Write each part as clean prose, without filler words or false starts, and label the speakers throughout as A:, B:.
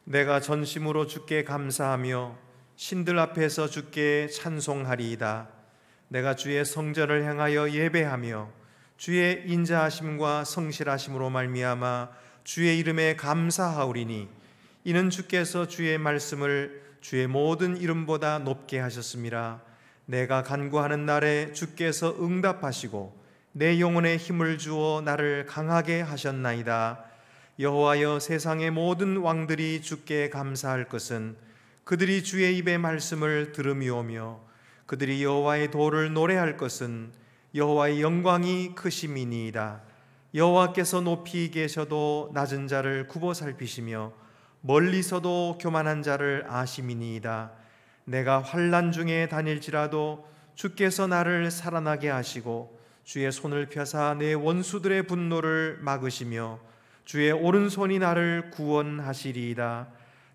A: 내가 전심으로 주께 감사하며 신들 앞에서 주께 찬송하리이다. 내가 주의 성전을 향하여 예배하며 주의 인자하심과 성실하심으로 말미암아 주의 이름에 감사하오리니 이는 주께서 주의 말씀을 주의 모든 이름보다 높게 하셨음이라. 내가 간구하는 날에 주께서 응답하시고 내 영혼에 힘을 주어 나를 강하게 하셨나이다. 여호와여, 세상의 모든 왕들이 주께 감사할 것은 그들이 주의 입의 말씀을 들음이오며 그들이 여호와의 도를 노래할 것은 여호와의 영광이 크심이니이다. 여호와께서 높이 계셔도 낮은 자를 굽어 살피시며 멀리서도 교만한 자를 아심이니이다. 내가 환난 중에 다닐지라도 주께서 나를 살아나게 하시고 주의 손을 펴사 내 원수들의 분노를 막으시며 주의 오른손이 나를 구원하시리이다.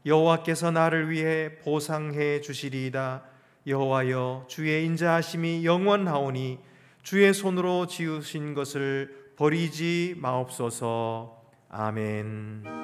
A: 여호와께서 나를 위해 보상해 주시리이다. 여호와여, 주의 인자하심이 영원하오니 주의 손으로 지으신 것을 버리지 마옵소서. 아멘.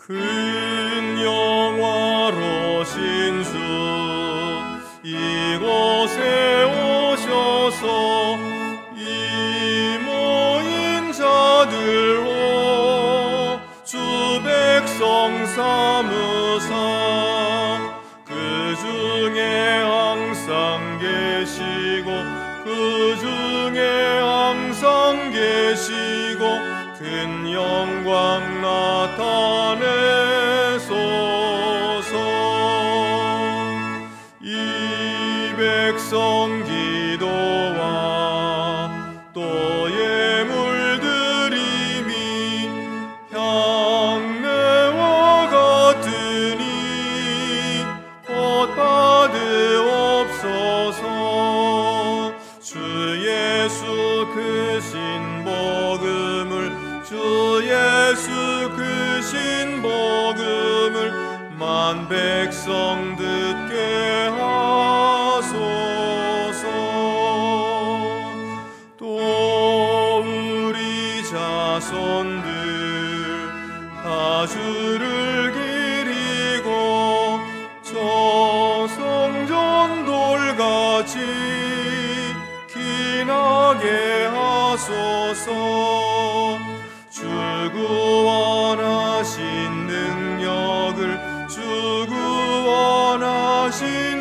B: 큰 영화로 신수 이곳에 오셔서 이 모인 자들로 주 백성 삼으사 그 중에 항상 계시고 그 중에 항상 계시고 큰 영광 나타내소서. 이 백성 기도와 또 예물 드림이 향내와 같으니 곧 받으옵소서. 주 예수 크신 복음을 주 예수 크신 복음을 만 백성 듣게 하소서. 또 우리 자손들 다 주를 기리고 저 성전 돌같이 기나게 하소서. 주 구원하신 능력을 주 구원하신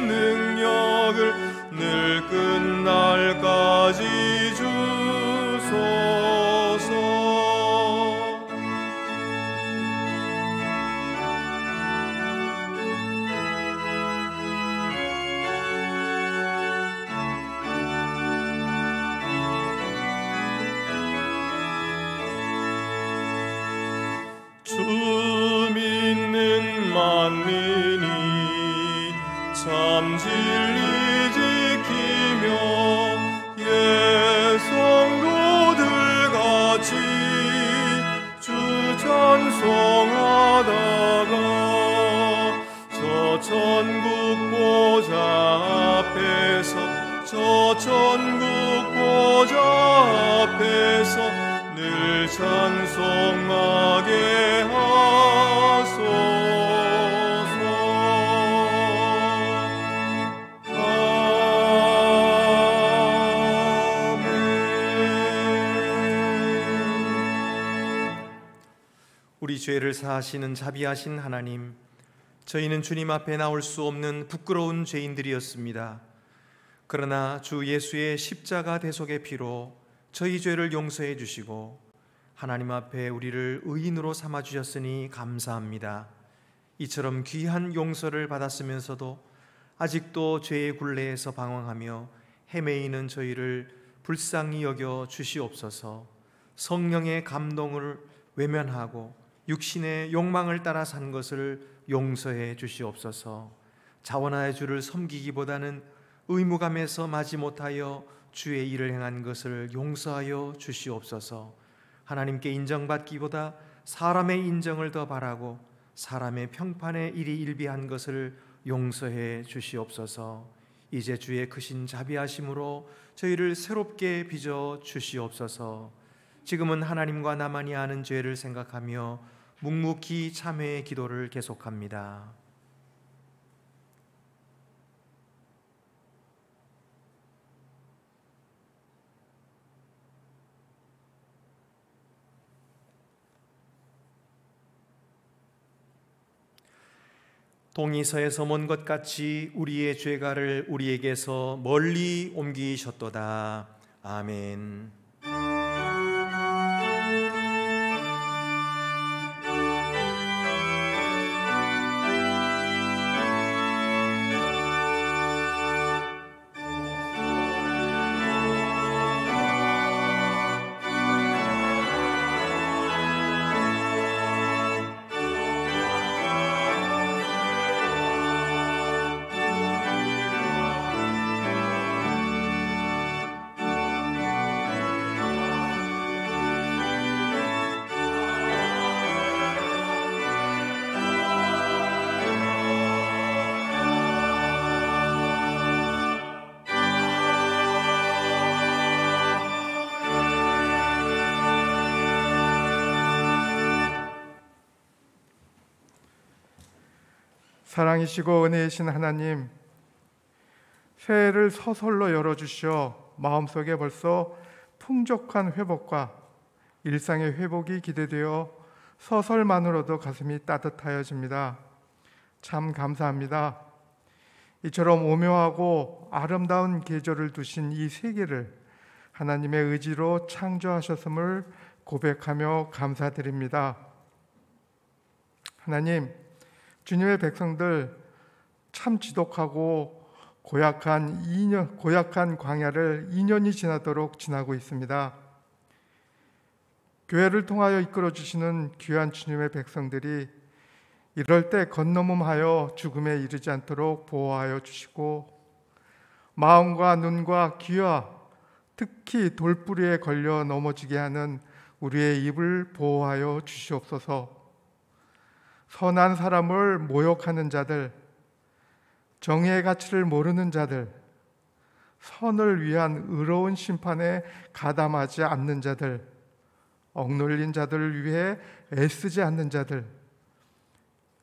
B: 능력을 늘 끝날까지 주소서. 주 믿는 만민이 참 진리 지키며 예성도들 같이 주 찬송하다가 저 천국 보좌 앞에서 저 천국 보좌 앞에서 늘 찬송하게 하소서. 아멘.
A: 우리 죄를 사하시는 자비하신 하나님, 저희는 주님 앞에 나올 수 없는 부끄러운 죄인들이었습니다. 그러나 주 예수의 십자가 대속의 피로 저희 죄를 용서해 주시고 하나님 앞에 우리를 의인으로 삼아 주셨으니 감사합니다. 이처럼 귀한 용서를 받았으면서도 아직도 죄의 굴레에서 방황하며 헤매이는 저희를 불쌍히 여겨 주시옵소서. 성령의 감동을 외면하고 육신의 욕망을 따라 산 것을 용서해 주시옵소서. 자원하여 주를 섬기기보다는 의무감에서 마지 못하여 주의 일을 행한 것을 용서하여 주시옵소서. 하나님께 인정받기보다 사람의 인정을 더 바라고 사람의 평판에 일이 일비한 것을 용서해 주시옵소서. 이제 주의 크신 자비하심으로 저희를 새롭게 빚어 주시옵소서. 지금은 하나님과 나만이 아는 죄를 생각하며 묵묵히 참회의 기도를 계속합니다. 동이 서에서 먼 것 같이 우리의 죄가를 우리에게서 멀리 옮기셨도다. 아멘.
C: 사랑이시고 은혜이신 하나님, 새해를 서설로 열어주시어 마음속에 벌써 풍족한 회복과 일상의 회복이 기대되어 서설만으로도 가슴이 따뜻하여집니다. 참 감사합니다. 이처럼 오묘하고 아름다운 계절을 두신 이 세계를 하나님의 의지로 창조하셨음을 고백하며 감사드립니다. 하나님, 주님의 백성들 참 지독하고 고약한 광야를 2년이 지나도록 지나고 있습니다. 교회를 통하여 이끌어 주시는 귀한 주님의 백성들이 이럴 때 건너멈하여 죽음에 이르지 않도록 보호하여 주시고, 마음과 눈과 귀와 특히 돌부리에 걸려 넘어지게 하는 우리의 입을 보호하여 주시옵소서. 선한 사람을 모욕하는 자들, 정의의 가치를 모르는 자들, 선을 위한 의로운 심판에 가담하지 않는 자들, 억눌린 자들을 위해 애쓰지 않는 자들,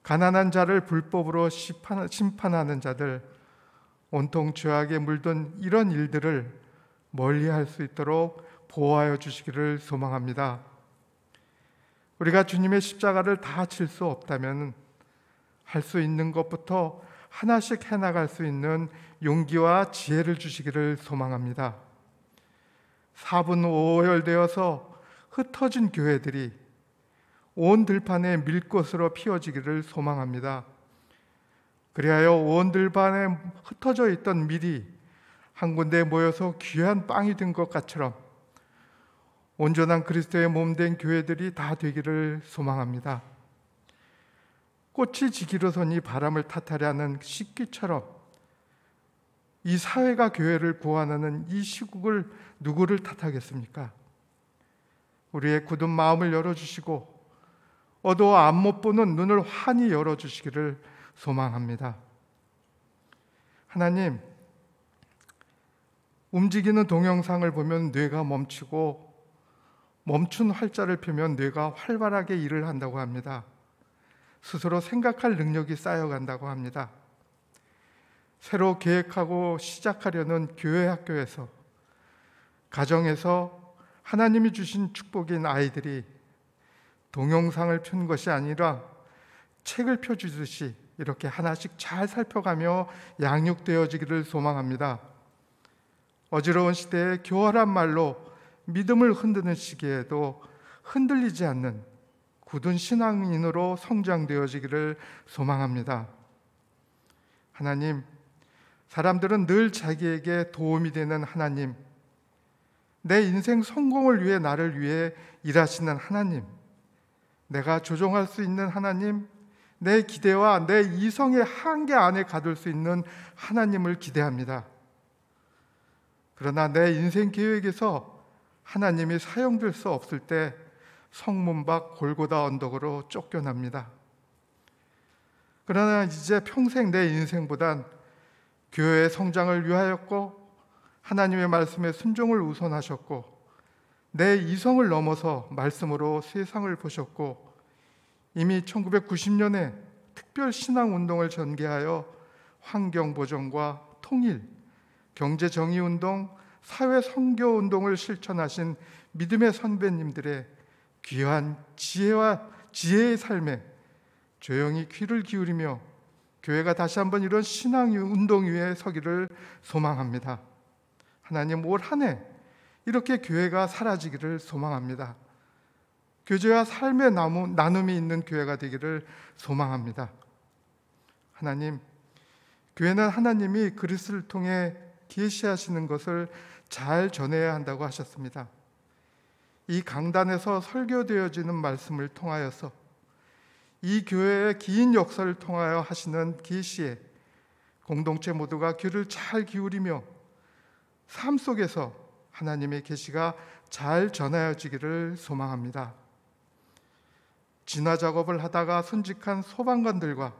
C: 가난한 자를 불법으로 심판하는 자들, 온통 죄악에 물든 이런 일들을 멀리할 수 있도록 보호하여 주시기를 소망합니다. 우리가 주님의 십자가를 다 칠 수 없다면 할 수 있는 것부터 하나씩 해나갈 수 있는 용기와 지혜를 주시기를 소망합니다. 사분오열되어서 흩어진 교회들이 온 들판에 밀꽃으로 피어지기를 소망합니다. 그리하여 온 들판에 흩어져 있던 밀이 한 군데에 모여서 귀한 빵이 된 것 같처럼 온전한 그리스도의 몸된 교회들이 다 되기를 소망합니다. 꽃이 지기로 서니 바람을 탓하려는 식기처럼 이 사회가 교회를 구원하는 이 시국을 누구를 탓하겠습니까? 우리의 굳은 마음을 열어주시고 어두워 앞 못 보는 눈을 환히 열어주시기를 소망합니다. 하나님, 움직이는 동영상을 보면 뇌가 멈추고 멈춘 활자를 펴면 뇌가 활발하게 일을 한다고 합니다. 스스로 생각할 능력이 쌓여간다고 합니다. 새로 계획하고 시작하려는 교회 학교에서, 가정에서 하나님이 주신 축복인 아이들이 동영상을 편 것이 아니라 책을 펴주듯이 이렇게 하나씩 잘 살펴가며 양육되어지기를 소망합니다. 어지러운 시대에 교활한 말로 믿음을 흔드는 시기에도 흔들리지 않는 굳은 신앙인으로 성장되어지기를 소망합니다. 하나님, 사람들은 늘 자기에게 도움이 되는 하나님, 내 인생 성공을 위해 나를 위해 일하시는 하나님, 내가 조종할 수 있는 하나님, 내 기대와 내 이성의 한계 안에 가둘 수 있는 하나님을 기대합니다. 그러나 내 인생 계획에서 하나님이 사용될 수 없을 때 성문 밖 골고다 언덕으로 쫓겨납니다. 그러나 이제 평생 내 인생보단 교회의 성장을 위하였고 하나님의 말씀에 순종을 우선하셨고 내 이성을 넘어서 말씀으로 세상을 보셨고 이미 1990년에 특별 신앙운동을 전개하여 환경보전과 통일, 경제정의운동, 사회선교운동을 실천하신 믿음의 선배님들의 귀한 지혜의 삶에 조용히 귀를 기울이며 교회가 다시 한번 이런 신앙운동 위에 서기를 소망합니다. 하나님, 올 한 해 이렇게 교회가 사라지기를 소망합니다. 교제와 삶의 나눔이 있는 교회가 되기를 소망합니다. 하나님, 교회는 하나님이 그리스도를 통해 계시하시는 것을 잘 전해야 한다고 하셨습니다. 이 강단에서 설교되어지는 말씀을 통하여서 이 교회의 긴 역사를 통하여 하시는 계시에 공동체 모두가 귀를 잘 기울이며 삶 속에서 하나님의 계시가 잘 전하여지기를 소망합니다. 진화 작업을 하다가 순직한 소방관들과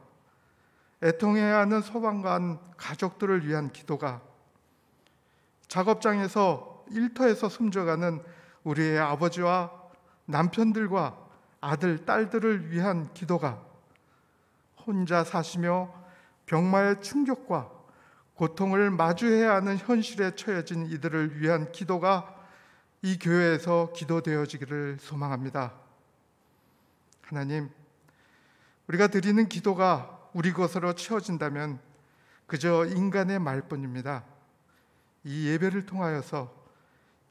C: 애통해야 하는 소방관 가족들을 위한 기도가, 작업장에서 일터에서 숨져가는 우리의 아버지와 남편들과 아들, 딸들을 위한 기도가, 혼자 사시며 병마의 충격과 고통을 마주해야 하는 현실에 처해진 이들을 위한 기도가 이 교회에서 기도되어지기를 소망합니다. 하나님, 우리가 드리는 기도가 우리 것으로 채워진다면 그저 인간의 말뿐입니다. 이 예배를 통하여서,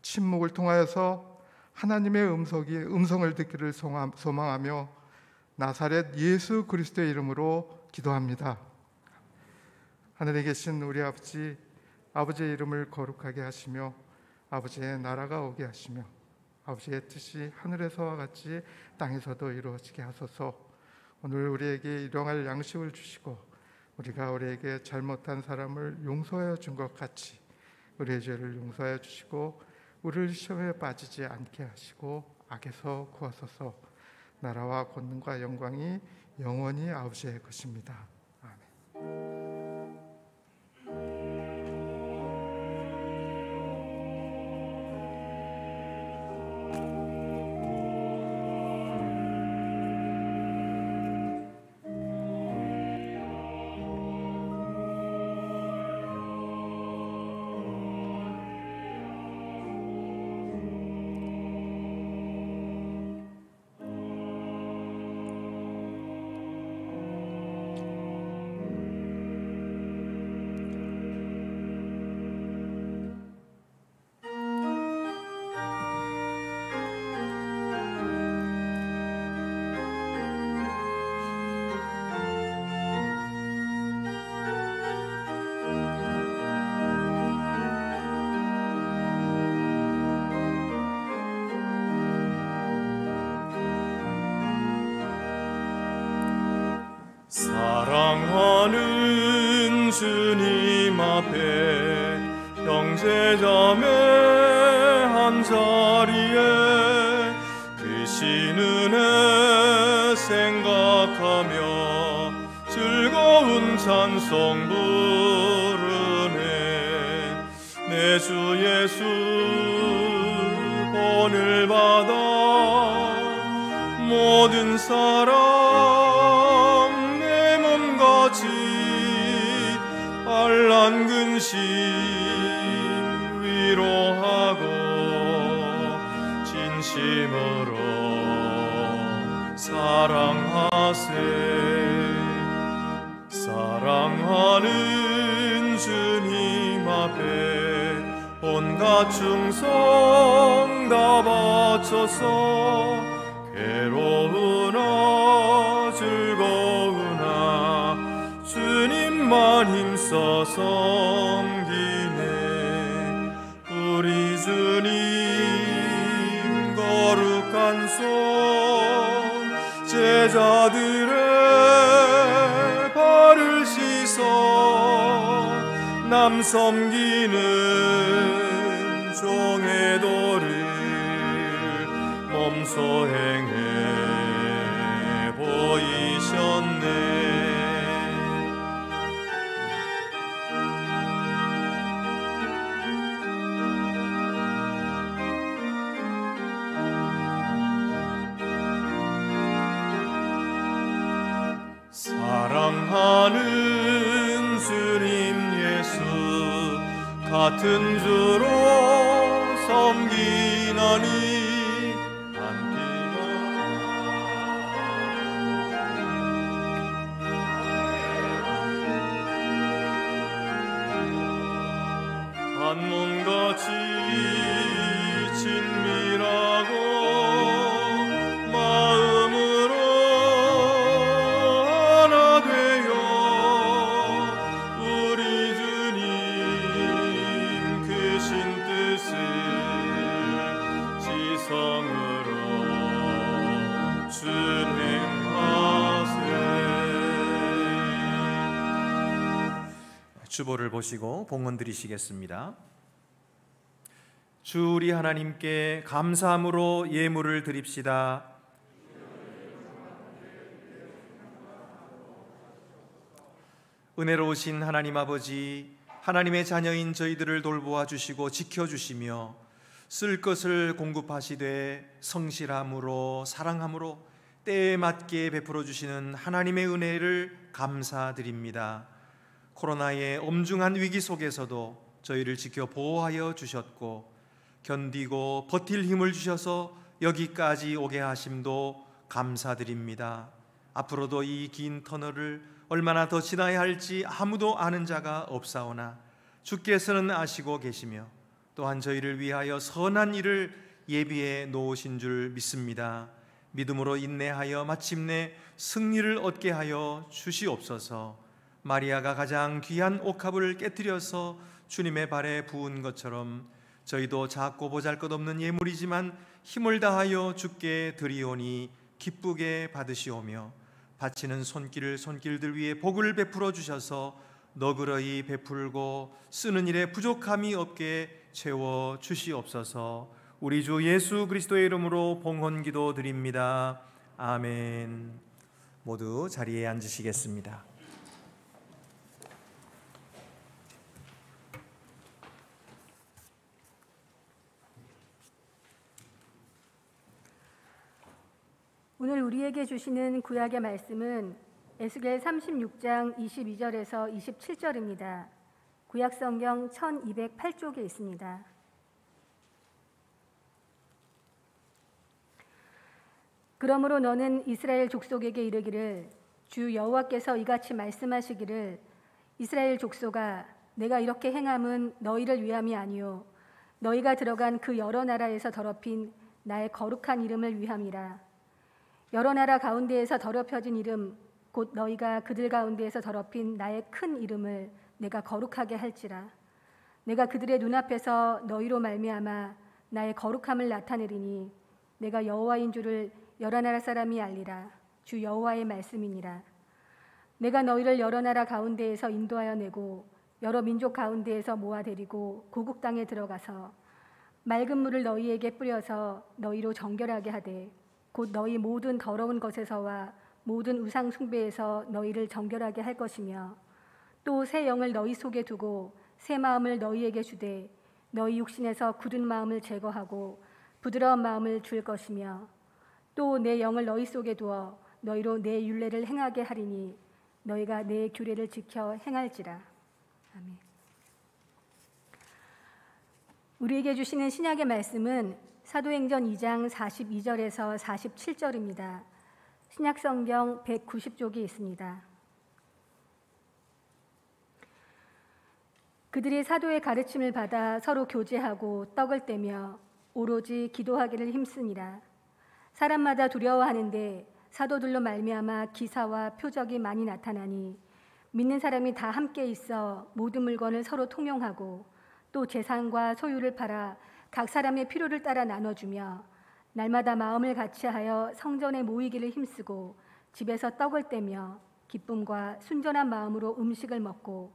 C: 침묵을 통하여서 하나님의 음성을 듣기를 소망하며 나사렛 예수 그리스도의 이름으로 기도합니다. 하늘에 계신 우리 아버지, 아버지의 이름을 거룩하게 하시며 아버지의 나라가 오게 하시며 아버지의 뜻이 하늘에서와 같이 땅에서도 이루어지게 하소서. 오늘 우리에게 일용할 양식을 주시고 우리가 우리에게 잘못한 사람을 용서하여 준 것 같이 우리의 죄를 용서하여 주시고 우리를 시험에 빠지지 않게 하시고 악에서 구하소서. 나라와 권능과 영광이 영원히 아버지의 것입니다. 아멘.
B: 사랑하는 주님 앞에 형제자매 한자리에 크신 은혜 생각하며 즐거운 찬송 부르네. 내 주 예수 본을 받아 모든 사람 환난 근심 위로하고 진심으로 사랑하세. 사랑하는 주님 앞에 온갖 충성 다 바쳐서 괴로우나 즐거우나 주님만 힘써 섬기네. 우리 주님 거룩한 손 제자들의 발을 씻어 남 섬기는 종의 도를 몸소 행해 보이셨네. 사랑하는 주님 예수 같은 주로 섬기나니 한몸같이 친밀하고 마음으로 하나 되어 우리 주님 크신 뜻을 지성으로 준행하세.
A: 주보를 보시고 봉헌 드리시겠습니다. 주 우리 하나님께 감사함으로 예물을 드립시다. 은혜로우신 하나님 아버지, 하나님의 자녀인 저희들을 돌보아 주시고 지켜주시며 쓸 것을 공급하시되 성실함으로 사랑함으로 때에 맞게 베풀어 주시는 하나님의 은혜를 감사드립니다. 코로나의 엄중한 위기 속에서도 저희를 지켜 보호하여 주셨고 견디고 버틸 힘을 주셔서 여기까지 오게 하심도 감사드립니다. 앞으로도 이 긴 터널을 얼마나 더 지나야 할지 아무도 아는 자가 없사오나 주께서는 아시고 계시며 또한 저희를 위하여 선한 일을 예비해 놓으신 줄 믿습니다. 믿음으로 인내하여 마침내 승리를 얻게 하여 주시옵소서. 마리아가 가장 귀한 옥합을 깨뜨려서 주님의 발에 부은 것처럼 저희도 작고 보잘것없는 예물이지만 힘을 다하여 주께 드리오니 기쁘게 받으시오며 바치는 손길들 위에 복을 베풀어 주셔서 너그러이 베풀고 쓰는 일에 부족함이 없게 채워 주시옵소서. 우리 주 예수 그리스도의 이름으로 봉헌기도 드립니다. 아멘. 모두 자리에 앉으시겠습니다.
D: 오늘 우리에게 주시는 구약의 말씀은 에스겔 36장 22절에서 27절입니다. 구약 성경 1208쪽에 있습니다. 그러므로 너는 이스라엘 족속에게 이르기를 주 여호와께서 이같이 말씀하시기를 이스라엘 족속아 내가 이렇게 행함은 너희를 위함이 아니요 너희가 들어간 그 여러 나라에서 더럽힌 나의 거룩한 이름을 위함이라. 여러 나라 가운데에서 더럽혀진 이름 곧 너희가 그들 가운데에서 더럽힌 나의 큰 이름을 내가 거룩하게 할지라. 내가 그들의 눈앞에서 너희로 말미암아 나의 거룩함을 나타내리니 내가 여호와인 줄을 여러 나라 사람이 알리라. 주 여호와의 말씀이니라. 내가 너희를 여러 나라 가운데에서 인도하여 내고 여러 민족 가운데에서 모아 데리고 고국 땅에 들어가서 맑은 물을 너희에게 뿌려서 너희로 정결하게 하되 곧 너희 모든 더러운 것에서와 모든 우상 숭배에서 너희를 정결하게 할 것이며 또 새 영을 너희 속에 두고 새 마음을 너희에게 주되 너희 육신에서 굳은 마음을 제거하고 부드러운 마음을 줄 것이며 또 내 영을 너희 속에 두어 너희로 내 율례를 행하게 하리니 너희가 내 규례를 지켜 행할지라. 아멘. 우리에게 주시는 신약의 말씀은 사도행전 2장 42절에서 47절입니다. 신약성경 190쪽이 있습니다. 그들이 사도의 가르침을 받아 서로 교제하고 떡을 떼며 오로지 기도하기를 힘쓰니라. 사람마다 두려워하는데 사도들로 말미암아 기사와 표적이 많이 나타나니 믿는 사람이 다 함께 있어 모든 물건을 서로 통용하고 또 재산과 소유를 팔아 각 사람의 필요를 따라 나눠주며 날마다 마음을 같이하여 성전에 모이기를 힘쓰고 집에서 떡을 떼며 기쁨과 순전한 마음으로 음식을 먹고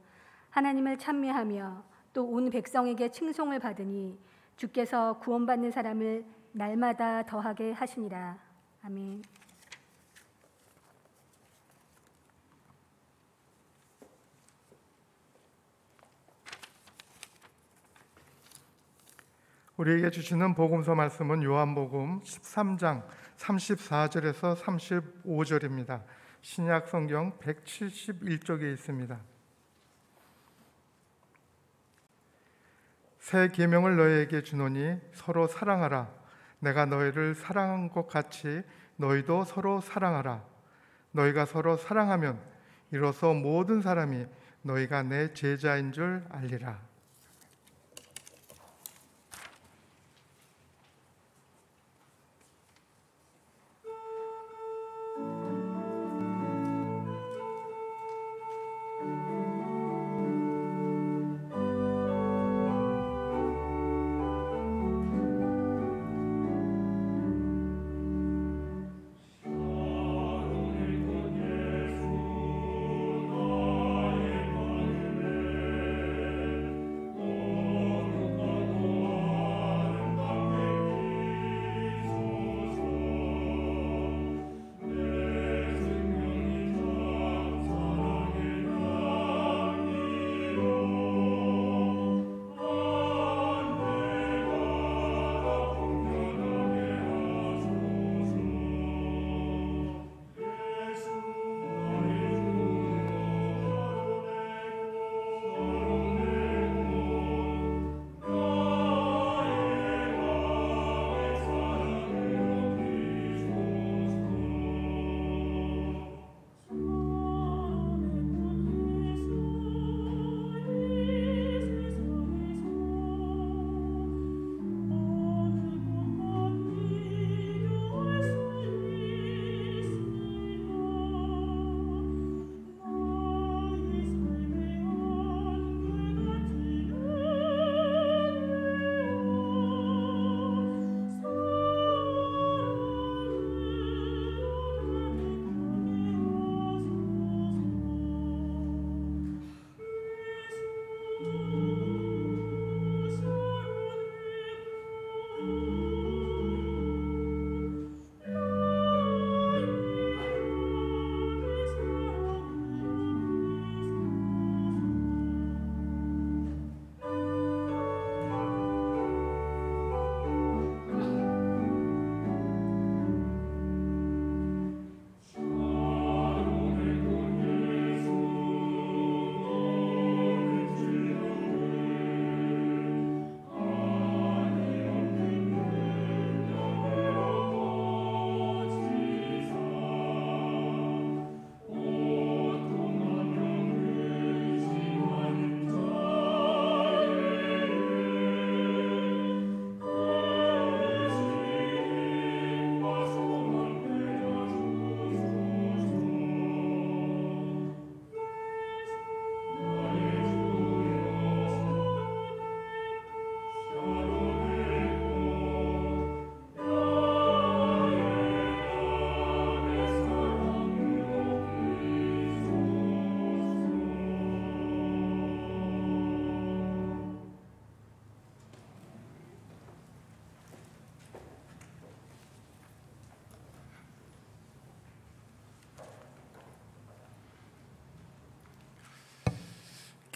D: 하나님을 찬미하며 또 온 백성에게 칭송을 받으니 주께서 구원받는 사람을 날마다 더하게 하시니라. 아멘.
C: 우리에게 주시는 복음서 말씀은 요한복음 13장 34절에서 35절입니다. 신약 성경 171쪽에 있습니다. 새 계명을 너희에게 주노니 서로 사랑하라. 내가 너희를 사랑한 것 같이 너희도 서로 사랑하라. 너희가 서로 사랑하면 이로써 모든 사람이 너희가 내 제자인 줄 알리라.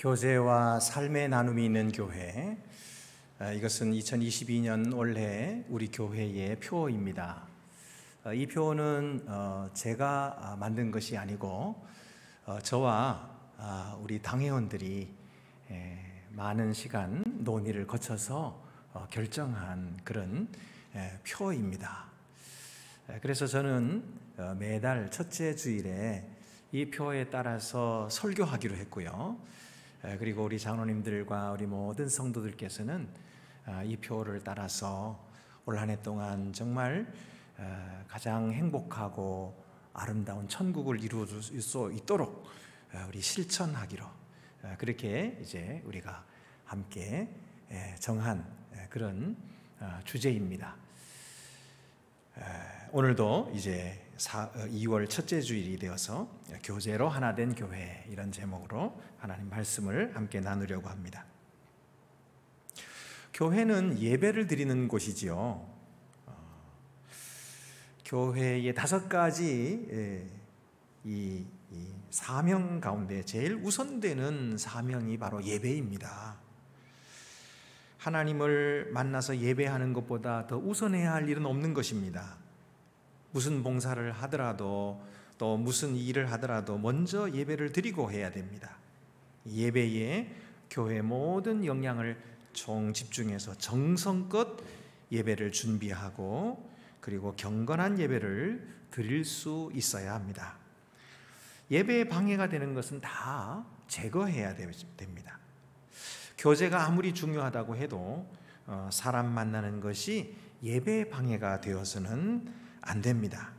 A: 교제와 삶의 나눔이 있는 교회, 이것은 2022년 올해 우리 교회의 표어입니다. 이 표어는 제가 만든 것이 아니고 저와 우리 당회원들이 많은 시간 논의를 거쳐서 결정한 그런 표어입니다. 그래서 저는 매달 첫째 주일에 이 표에 따라서 설교하기로 했고요. 그리고 우리 장로님들과 우리 모든 성도들께서는 이 표를 따라서 올 한 해 동안 정말 가장 행복하고 아름다운 천국을 이루어 수 있도록 우리 실천하기로 그렇게 이제 우리가 함께 정한 그런 주제입니다. 오늘도 이제 2월 첫째 주일이 되어서 교제로 하나 된 교회 이런 제목으로 하나님 말씀을 함께 나누려고 합니다. 교회는 예배를 드리는 곳이지요. 교회의 5가지 이 사명 가운데 제일 우선되는 사명이 바로 예배입니다. 하나님을 만나서 예배하는 것보다 더 우선해야 할 일은 없는 것입니다. 무슨 봉사를 하더라도 또 무슨 일을 하더라도 먼저 예배를 드리고 해야 됩니다. 예배에 교회의 모든 역량을 총 집중해서 정성껏 예배를 준비하고 그리고 경건한 예배를 드릴 수 있어야 합니다. 예배에 방해가 되는 것은 다 제거해야 됩니다. 교제가 아무리 중요하다고 해도 사람 만나는 것이 예배에 방해가 되어서는 안 됩니다.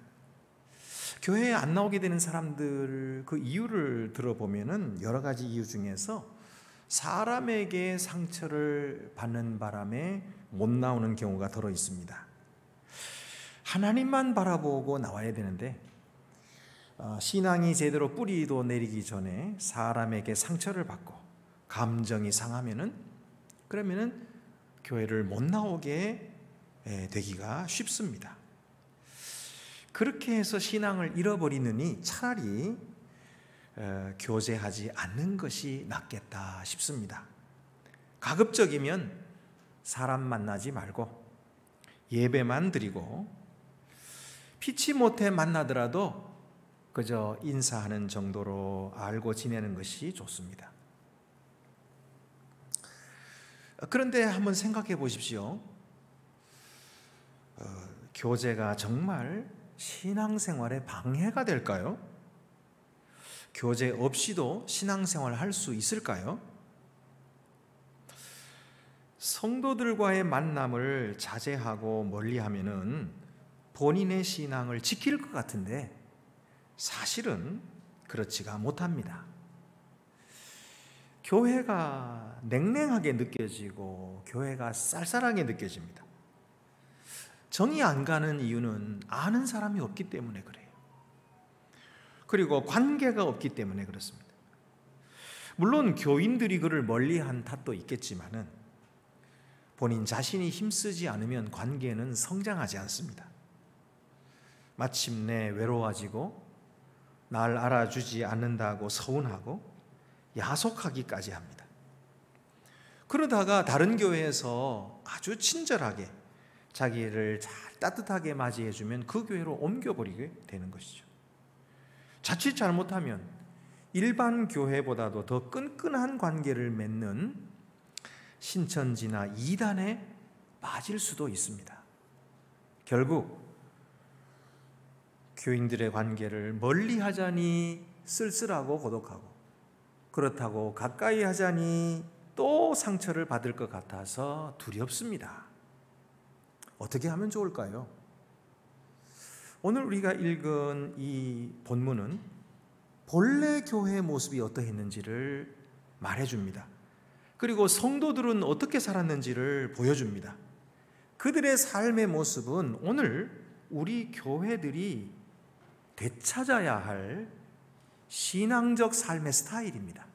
A: 교회에 안 나오게 되는 사람들 그 이유를 들어보면은 여러 가지 이유 중에서 사람에게 상처를 받는 바람에 못 나오는 경우가 더러 있습니다. 하나님만 바라보고 나와야 되는데 신앙이 제대로 뿌리도 내리기 전에 사람에게 상처를 받고 감정이 상하면은 그러면은 교회를 못 나오게 되기가 쉽습니다. 그렇게 해서 신앙을 잃어버리느니 차라리 교제하지 않는 것이 낫겠다 싶습니다. 가급적이면 사람 만나지 말고 예배만 드리고 피치 못해 만나더라도 그저 인사하는 정도로 알고 지내는 것이 좋습니다. 그런데 한번 생각해 보십시오. 교제가 정말 신앙생활에 방해가 될까요? 교제 없이도 신앙생활을 할 수 있을까요? 성도들과의 만남을 자제하고 멀리하면은 본인의 신앙을 지킬 것 같은데 사실은 그렇지가 못합니다. 교회가 냉랭하게 느껴지고 교회가 쌀쌀하게 느껴집니다. 정이 안 가는 이유는 아는 사람이 없기 때문에 그래요. 그리고 관계가 없기 때문에 그렇습니다. 물론 교인들이 그를 멀리한 탓도 있겠지만은 본인 자신이 힘쓰지 않으면 관계는 성장하지 않습니다. 마침내 외로워지고 날 알아주지 않는다고 서운하고 야속하기까지 합니다. 그러다가 다른 교회에서 아주 친절하게 자기를 잘 따뜻하게 맞이해주면 그 교회로 옮겨버리게 되는 것이죠. 자칫 잘못하면 일반 교회보다도 더 끈끈한 관계를 맺는 신천지나 이단에 빠질 수도 있습니다. 결국 교인들의 관계를 멀리 하자니 쓸쓸하고 고독하고 그렇다고 가까이 하자니 또 상처를 받을 것 같아서 두렵습니다. 어떻게 하면 좋을까요? 오늘 우리가 읽은 이 본문은 본래 교회의 모습이 어떠했는지를 말해줍니다. 그리고 성도들은 어떻게 살았는지를 보여줍니다. 그들의 삶의 모습은 오늘 우리 교회들이 되찾아야 할 신앙적 삶의 스타일입니다.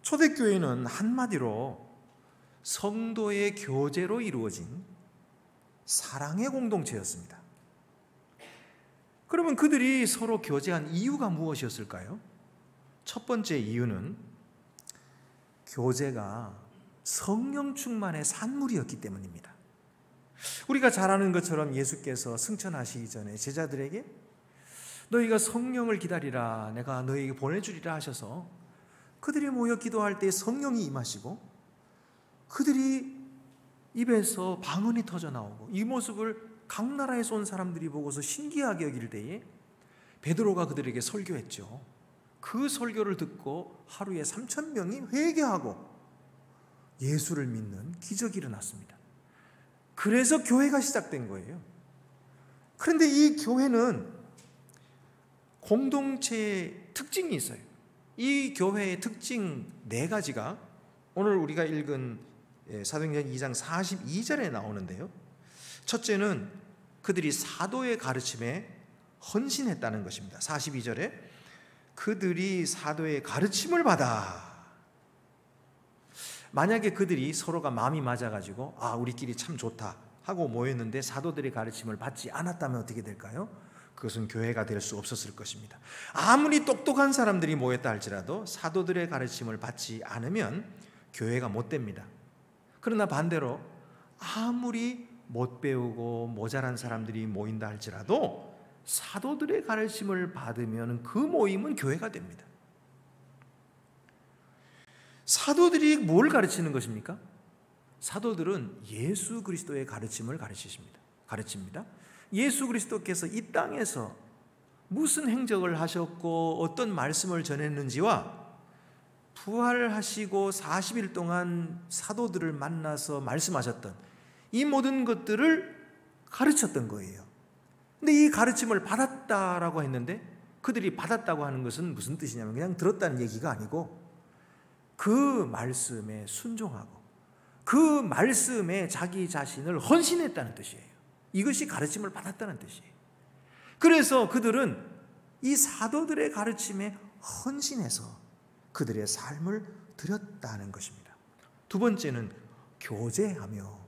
A: 초대교회는 한마디로 성도의 교제로 이루어진 사랑의 공동체였습니다. 그러면 그들이 서로 교제한 이유가 무엇이었을까요? 첫 번째 이유는 교제가 성령 충만의 산물이었기 때문입니다. 우리가 잘 아는 것처럼 예수께서 승천하시기 전에 제자들에게 너희가 성령을 기다리라 내가 너희에게 보내주리라 하셔서 그들이 모여 기도할 때 성령이 임하시고 그들이 입에서 방언이 터져 나오고 이 모습을 각 나라에서 온 사람들이 보고서 신기하게 여길 때에 베드로가 그들에게 설교했죠. 그 설교를 듣고 하루에 3,000명이 회개하고 예수를 믿는 기적이 일어났습니다. 그래서 교회가 시작된 거예요. 그런데 이 교회는 공동체의 특징이 있어요. 이 교회의 특징 4가지가 오늘 우리가 읽은 사도행전 2장 42절에 나오는데요. 첫째는 그들이 사도의 가르침에 헌신했다는 것입니다. 42절에 그들이 사도의 가르침을 받아. 만약에 그들이 서로가 마음이 맞아가지고 우리끼리 참 좋다 하고 모였는데 사도들의 가르침을 받지 않았다면 어떻게 될까요? 그것은 교회가 될 수 없었을 것입니다. 아무리 똑똑한 사람들이 모였다 할지라도 사도들의 가르침을 받지 않으면 교회가 못 됩니다. 그러나 반대로 아무리 못 배우고 모자란 사람들이 모인다 할지라도 사도들의 가르침을 받으면 그 모임은 교회가 됩니다. 사도들이 뭘 가르치는 것입니까? 사도들은 예수 그리스도의 가르침을 가르칩니다. 예수 그리스도께서 이 땅에서 무슨 행적을 하셨고 어떤 말씀을 전했는지와 부활하시고 40일 동안 사도들을 만나서 말씀하셨던 이 모든 것들을 가르쳤던 거예요. 근데 이 가르침을 받았다라고 했는데 그들이 받았다고 하는 것은 무슨 뜻이냐면 그냥 들었다는 얘기가 아니고 그 말씀에 순종하고 그 말씀에 자기 자신을 헌신했다는 뜻이에요. 이것이 가르침을 받았다는 뜻이에요. 그래서 그들은 이 사도들의 가르침에 헌신해서 그들의 삶을 드렸다는 것입니다. 두 번째는 교제하며,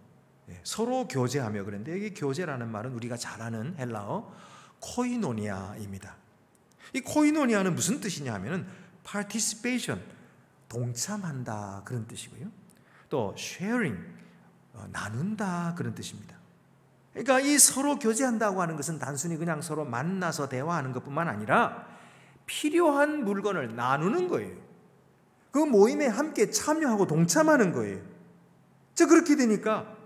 A: 서로 교제하며. 그런데 여기 교제라는 말은 우리가 잘 아는 헬라어 코이노니아입니다. 이 코이노니아는 무슨 뜻이냐 하면은 participation, 동참한다 그런 뜻이고요. 또 sharing, 나눈다 그런 뜻입니다. 그러니까 이 서로 교제한다고 하는 것은 단순히 그냥 서로 만나서 대화하는 것뿐만 아니라 필요한 물건을 나누는 거예요. 그 모임에 함께 참여하고 동참하는 거예요. 자, 그렇게 되니까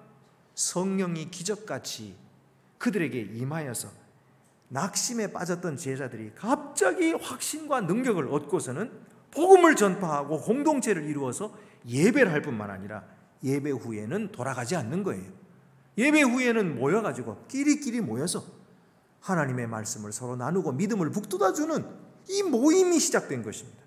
A: 성령이 기적같이 그들에게 임하여서 낙심에 빠졌던 제자들이 갑자기 확신과 능력을 얻고서는 복음을 전파하고 공동체를 이루어서 예배를 할 뿐만 아니라 예배 후에는 돌아가지 않는 거예요. 예배 후에는 모여가지고 끼리끼리 모여서 하나님의 말씀을 서로 나누고 믿음을 북돋아주는 이 모임이 시작된 것입니다.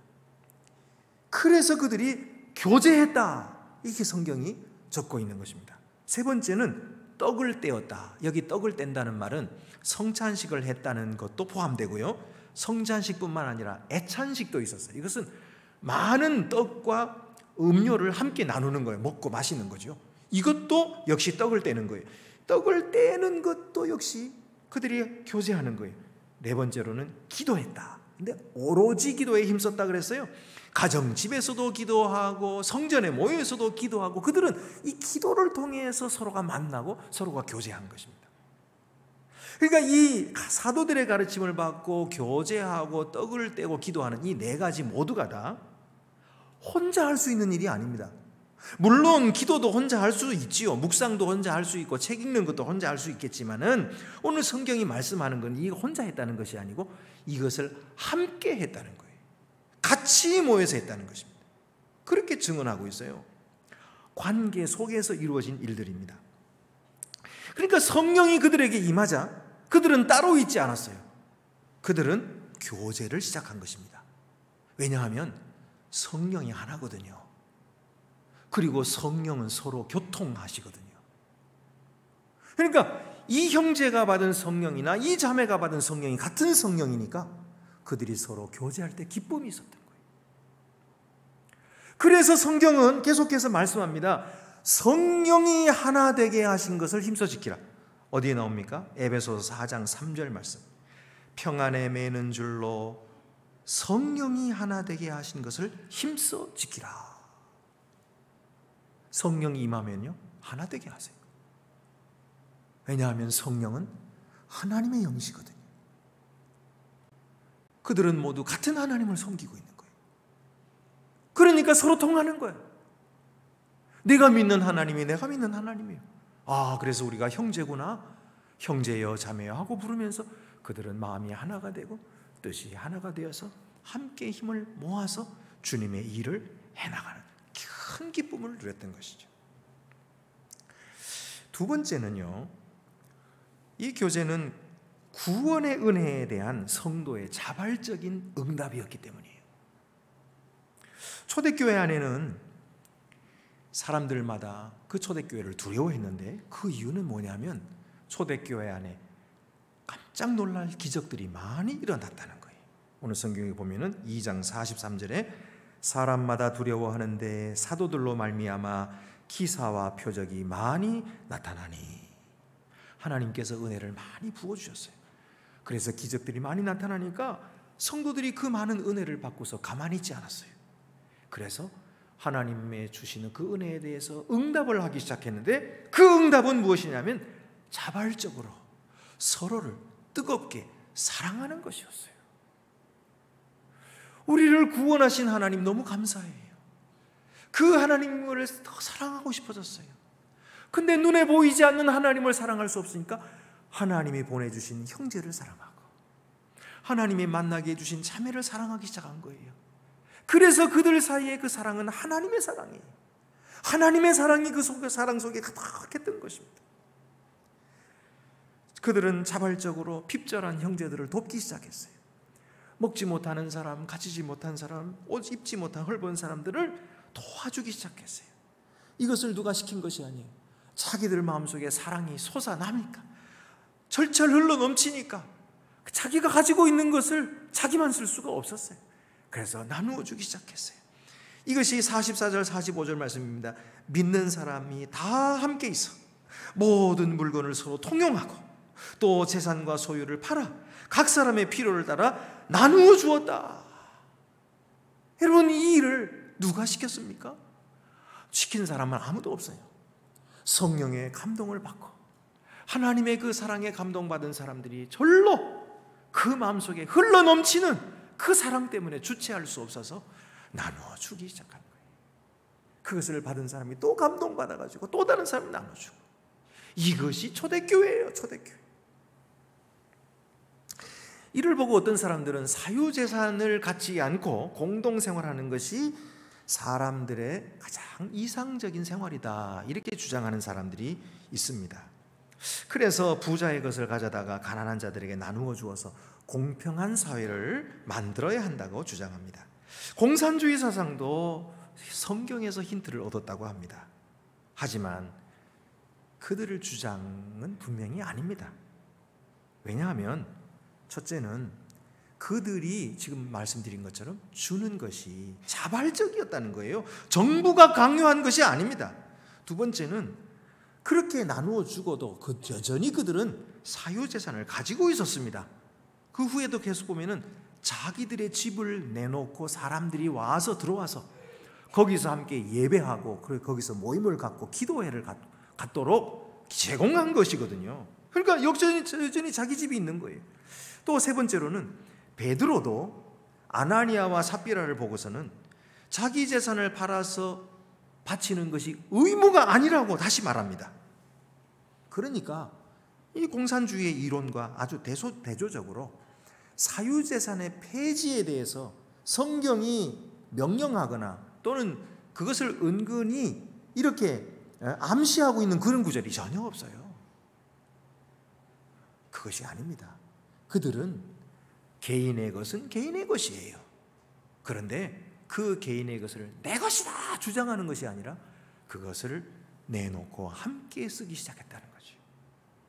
A: 그래서 그들이 교제했다, 이렇게 성경이 적고 있는 것입니다. 세 번째는 떡을 떼었다. 여기 떡을 뗀다는 말은 성찬식을 했다는 것도 포함되고요, 성찬식뿐만 아니라 애찬식도 있었어요. 이것은 많은 떡과 음료를 함께 나누는 거예요. 먹고 마시는 거죠. 이것도 역시 떡을 떼는 거예요. 떡을 떼는 것도 역시 그들이 교제하는 거예요. 네 번째로는 기도했다. 근데 오로지 기도에 힘썼다 그랬어요. 가정집에서도 기도하고 성전에 모여서도 기도하고 그들은 이 기도를 통해서 서로가 만나고 서로가 교제한 것입니다. 그러니까 이 사도들의 가르침을 받고 교제하고 떡을 떼고 기도하는 이 4가지 모두가 다 혼자 할 수 있는 일이 아닙니다. 물론 기도도 혼자 할 수 있지요. 묵상도 혼자 할 수 있고 책 읽는 것도 혼자 할 수 있겠지만은 오늘 성경이 말씀하는 건 이거 혼자 했다는 것이 아니고 이것을 함께 했다는 거예요. 같이 모여서 했다는 것입니다. 그렇게 증언하고 있어요. 관계 속에서 이루어진 일들입니다. 그러니까 성령이 그들에게 임하자 그들은 따로 있지 않았어요. 그들은 교제를 시작한 것입니다. 왜냐하면 성령이 하나거든요. 그리고 성령은 서로 교통하시거든요. 그러니까 이 형제가 받은 성령이나 이 자매가 받은 성령이 같은 성령이니까 그들이 서로 교제할 때 기쁨이 있었던 거예요. 그래서 성경은 계속해서 말씀합니다. 성령이 하나 되게 하신 것을 힘써 지키라. 어디에 나옵니까? 에베소서 4장 3절 말씀. 평안에 매는 줄로 성령이 하나 되게 하신 것을 힘써 지키라. 성령이 임하면요 하나 되게 하세요. 왜냐하면 성령은 하나님의 영이시거든요. 그들은 모두 같은 하나님을 섬기고 있는 거예요. 그러니까 서로 통하는 거예요. 내가 믿는 하나님이 내가 믿는 하나님이에요. 아, 그래서 우리가 형제구나. 형제여 자매여 하고 부르면서 그들은 마음이 하나가 되고 뜻이 하나가 되어서 함께 힘을 모아서 주님의 일을 해나가는 큰 기쁨을 누렸던 것이죠. 두 번째는요, 이 교제는 구원의 은혜에 대한 성도의 자발적인 응답이었기 때문이에요. 초대교회 안에는 사람들마다 그 초대교회를 두려워했는데 그 이유는 뭐냐면 초대교회 안에 깜짝 놀랄 기적들이 많이 일어났다는 거예요. 오늘 성경에 보면은 2장 43절에 사람마다 두려워하는데 사도들로 말미암아 기사와 표적이 많이 나타나니, 하나님께서 은혜를 많이 부어주셨어요. 그래서 기적들이 많이 나타나니까 성도들이 그 많은 은혜를 받고서 가만히 있지 않았어요. 그래서 하나님의 주시는 그 은혜에 대해서 응답을 하기 시작했는데 그 응답은 무엇이냐면 자발적으로 서로를 뜨겁게 사랑하는 것이었어요. 우리를 구원하신 하나님 너무 감사해요. 그 하나님을 더 사랑하고 싶어졌어요. 근데 눈에 보이지 않는 하나님을 사랑할 수 없으니까 하나님이 보내주신 형제를 사랑하고 하나님이 만나게 해주신 자매를 사랑하기 시작한 거예요. 그래서 그들 사이에 그 사랑은 하나님의 사랑이에요. 하나님의 사랑이 그 사랑 속에 가득했던 것입니다. 그들은 자발적으로 핍절한 형제들을 돕기 시작했어요. 먹지 못하는 사람, 가지지 못한 사람, 옷 입지 못한 헐벗은 사람들을 도와주기 시작했어요. 이것을 누가 시킨 것이 아니에요. 자기들 마음속에 사랑이 솟아나니까, 절철 흘러 넘치니까 자기가 가지고 있는 것을 자기만 쓸 수가 없었어요. 그래서 나누어 주기 시작했어요. 이것이 44절 45절 말씀입니다. 믿는 사람이 다 함께 있어 모든 물건을 서로 통용하고 또 재산과 소유를 팔아 각 사람의 필요를 따라 나누어 주었다. 여러분, 이 일을 누가 시켰습니까? 시킨 사람은 아무도 없어요. 성령의 감동을 받고 하나님의 그 사랑에 감동받은 사람들이 절로 그 마음속에 흘러넘치는 그 사랑 때문에 주체할 수 없어서 나누어 주기 시작한 거예요. 그것을 받은 사람이 또 감동받아가지고 또 다른 사람이 나눠주고, 이것이 초대교회예요. 초대교회. 이를 보고 어떤 사람들은 사유재산을 갖지 않고 공동생활하는 것이 사람들의 가장 이상적인 생활이다, 이렇게 주장하는 사람들이 있습니다. 그래서 부자의 것을 가져다가 가난한 자들에게 나누어 주어서 공평한 사회를 만들어야 한다고 주장합니다. 공산주의 사상도 성경에서 힌트를 얻었다고 합니다. 하지만 그들의 주장은 분명히 아닙니다. 왜냐하면 첫째는 그들이 지금 말씀드린 것처럼 주는 것이 자발적이었다는 거예요. 정부가 강요한 것이 아닙니다. 두 번째는 그렇게 나누어 주고도 여전히 그들은 사유재산을 가지고 있었습니다. 그 후에도 계속 보면은 자기들의 집을 내놓고 사람들이 와서 들어와서 거기서 함께 예배하고 거기서 모임을 갖고 기도회를 갖도록 제공한 것이거든요. 그러니까 여전히 자기 집이 있는 거예요. 또 세 번째로는 베드로도 아나니아와 삽비라를 보고서는 자기 재산을 팔아서 바치는 것이 의무가 아니라고 다시 말합니다. 그러니까 이 공산주의의 이론과 아주 대조적으로 사유재산의 폐지에 대해서 성경이 명령하거나 또는 그것을 은근히 이렇게 암시하고 있는 그런 구절이 전혀 없어요. 그것이 아닙니다. 그들은 개인의 것은 개인의 것이에요. 그런데 그 개인의 것을 내 것이다 주장하는 것이 아니라 그것을 내놓고 함께 쓰기 시작했다는 거죠.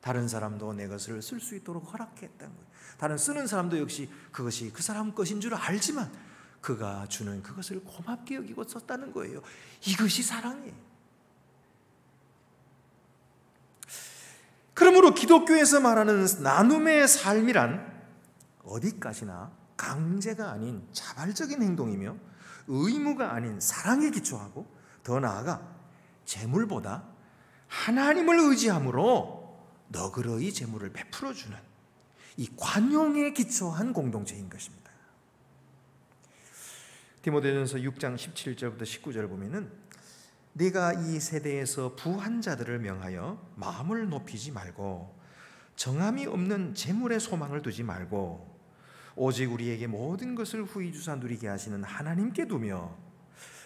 A: 다른 사람도 내 것을 쓸 수 있도록 허락했다는 거예요. 다른 쓰는 사람도 역시 그것이 그 사람 것인 줄 알지만 그가 주는 그것을 고맙게 여기고 썼다는 거예요. 이것이 사랑이에요. 그러므로 기독교에서 말하는 나눔의 삶이란 어디까지나 강제가 아닌 자발적인 행동이며 의무가 아닌 사랑에 기초하고 더 나아가 재물보다 하나님을 의지함으로 너그러이 재물을 베풀어주는 이 관용에 기초한 공동체인 것입니다. 디모데전서 6장 17절부터 19절을 보면은 네가 이 세대에서 부한 자들을 명하여 마음을 높이지 말고 정함이 없는 재물에 소망을 두지 말고 오직 우리에게 모든 것을 후이주사 누리게 하시는 하나님께 두며